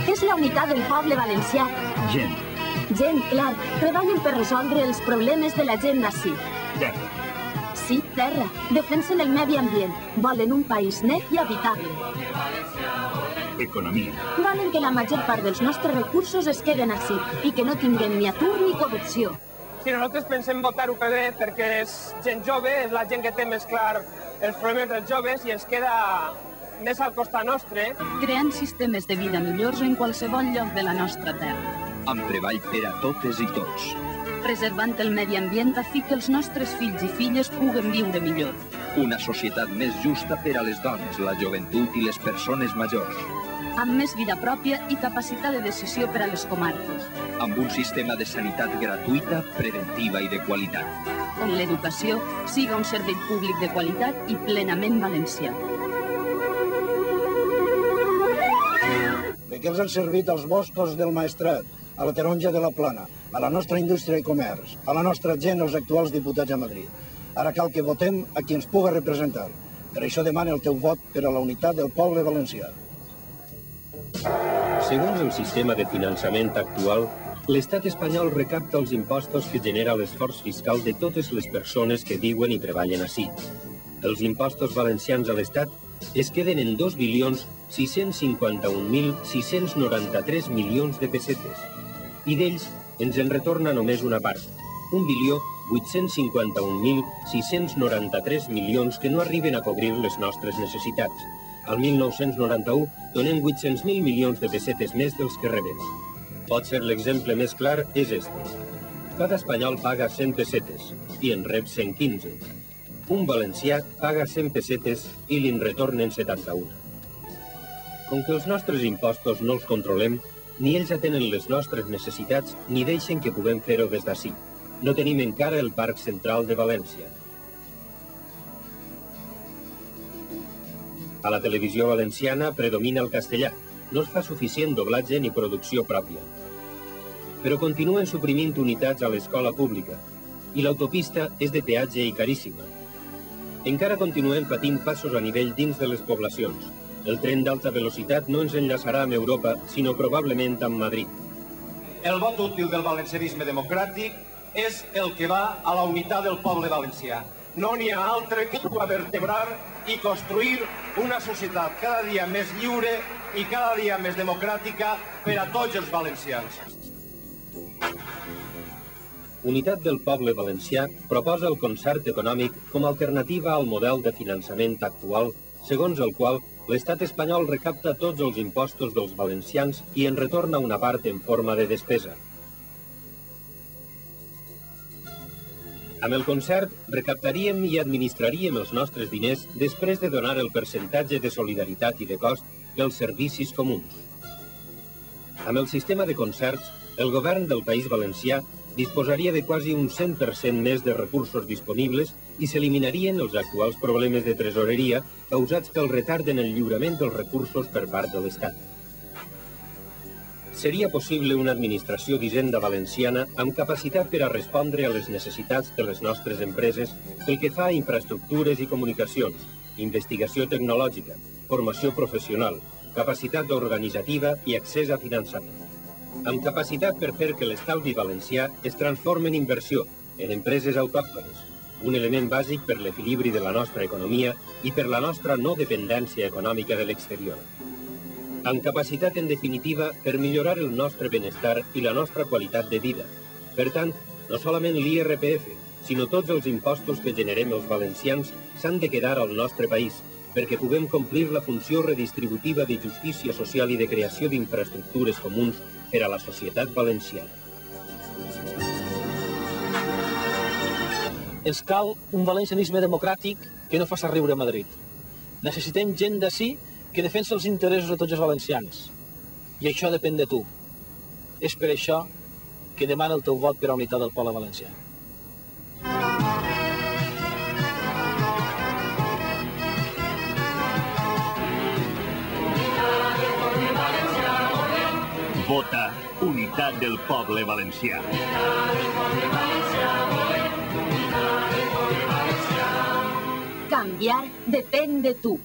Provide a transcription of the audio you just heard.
Què és la unitat del poble valencià? Gent. Gent, clar. Treballen per resoldre els problemes de la gent d'ací. Terra. Sí, terra. Defensen el medi ambient. Volen un país net i habitable. Economia. Volen que la major part dels nostres recursos es queden ací i que no tinguem ni atur ni corrupció. Si nosaltres pensem votar UPD perquè és gent jove, és la gent que té més clar els problemes dels joves i ens queda més al costat nostre. Creant sistemes de vida millors en qualsevol lloc de la nostra terra. Amb treball per a totes i tots. Preservant el medi ambient a fi que els nostres fills i filles puguen viure millor. Una societat més justa per a les dones, la joventut i les persones majors. Amb més vida pròpia i capacitat de decisió per a les comarques. Amb un sistema de sanitat gratuïta, preventiva i de qualitat. On l'educació siga un servei públic de qualitat i plenament valencià. De què els han servit els boscos del Maestrat, a la taronja de la Plana, a la nostra indústria i comerç, a la nostra gent, els actuals diputats a Madrid? Ara cal que votem a qui ens puga representar. Per això demana el teu vot per a la unitat del poble valencià. Segons el sistema de finançament actual, l'Estat espanyol recapta els impostos que genera l'esforç fiscal de totes les persones que viuen i treballen ací. Els impostos valencians a l'Estat es queden en 2.651.693 milions de pessetes i d'ells ens en retorna només una part, 1.851.693 milions que no arriben a cobrir les nostres necessitats. Al 1991 donem 800.000 milions de pessetes més dels que rebem. Potser l'exemple més clar és este. Cada espanyol paga 100 pessetes i en rep 115. Un valencià paga 100 pessetes i li'n retornen 71. Com que els nostres impostos no els controlem, ni ells atenen les nostres necessitats ni deixen que puguem fer-ho des d'ací. No tenim encara el Parc Central de València. A la televisió valenciana predomina el castellà. No es fa suficient doblatge ni producció pròpia. Però continuen suprimint unitats a l'escola pública i l'autopista és de peatge i caríssima. Encara continuem patint passos a nivell dins de les poblacions. El tren d'alta velocitat no ens enllaçarà amb Europa, sinó probablement amb Madrid. El vot útil del valencianisme democràtic és el que va a la unitat del poble valencià. No n'hi ha altre que a vertebrar i construir una societat cada dia més lliure i cada dia més democràtica per a tots els valencians. Unitat del poble valencià proposa el concert econòmic com a alternativa al model de finançament actual, segons el qual l'Estat espanyol recapta tots els impostos dels valencians i en retorna una part en forma de despesa. Amb el concert, recaptaríem i administraríem els nostres diners després de donar el percentatge de solidaritat i de cost pels servicis comuns. Amb el sistema de concerts, el govern del País Valencià disposaria de quasi un 100% més de recursos disponibles i s'eliminarien els actuals problemes de tresoreria causats pel retard en el lliurament dels recursos per part de l'Estat. Seria possible una administració d'hisenda valenciana amb capacitat per a respondre a les necessitats de les nostres empreses pel que fa a infraestructures i comunicacions, investigació tecnològica, formació professional, capacitat organitzativa i accés a finançament. Amb capacitat per fer que l'estalvi valencià es transformi en inversió, en empreses autòctones, un element bàsic per l'equilibri de la nostra economia i per la nostra no dependència econòmica de l'exterior. Amb capacitat, en definitiva, per millorar el nostre benestar i la nostra qualitat de vida. Per tant, no solament l'IRPF, sinó tots els impostos que generem els valencians s'han de quedar al nostre país, perquè puguem complir la funció redistributiva de justícia social i de creació d'infraestructures comuns per a la societat valenciana. Ens cal un valencianisme democràtic que no faci riure a Madrid. Necessitem gent d'ací que defensa els interessos de tots els valencians. I això depèn de tu. És per això que demana el teu vot per a la unitat del poble valencià. Vota Unitat del Poble Valencià. Canviar depèn de tu.